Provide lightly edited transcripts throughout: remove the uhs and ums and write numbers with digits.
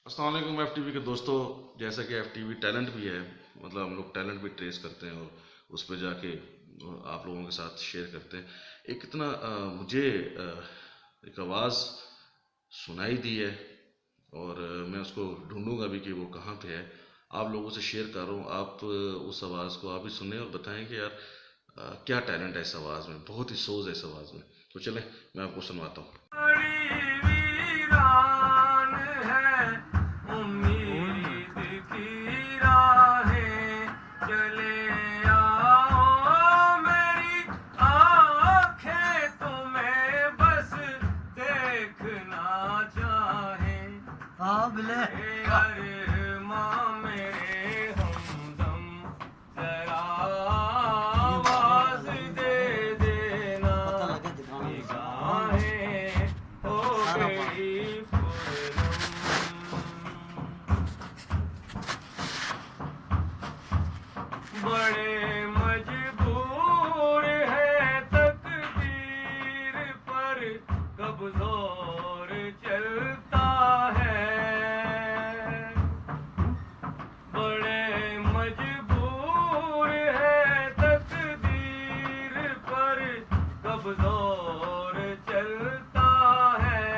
अस्सलाम वालेकुम एफटीवी के दोस्तों। जैसा कि एफटीवी टैलेंट भी है, मतलब हम लोग टैलेंट भी ट्रेस करते हैं और उस पर जाके आप लोगों के साथ शेयर करते हैं। एक इतना मुझे एक आवाज़ सुनाई दी है और मैं उसको ढूंढूंगा भी कि वो कहाँ पे है। आप लोगों से शेयर कर रहा हूँ। आप उस आवाज़ को आप भी सुने और बताएं कि यार क्या टैलेंट है इस आवाज़ में, बहुत ही सोज है इस आवाज़ में। तो चलें मैं आपको सुनवाता हूँ। बड़ी वीरान है उम्मीद की राहें, चले आओ मेरी आँखें तुम्हें बस देखना चाहें। काबिले अरमां मेरे हमदम, जरा आवाज़ दे देना। पता लगे दिखाने से। निगाहें हो सारा गई फुरनम, बड़े मजबूर है तकदीर पर, कब जोर चलता है। बड़े मजबूर है तकदीर पर, कब जोर चलता है।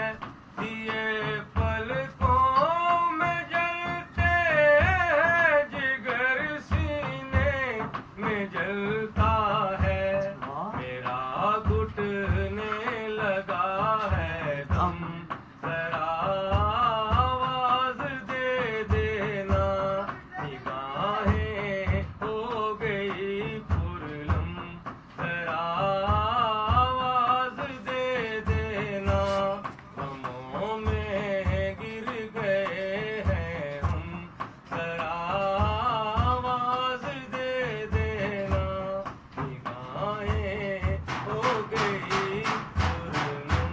दिए पलकों में जलते हैं, जिगर सीने में जलता है। मेरा घुटने लगा है दम, जरा आवाज़ दे देना। निगाहें हो गई फुरलम, जरा आवाज़ दे देना। गमों में गिर गए हैं हम, जरा आवाज़ दे देना। निगाहें हो गई फुरलम।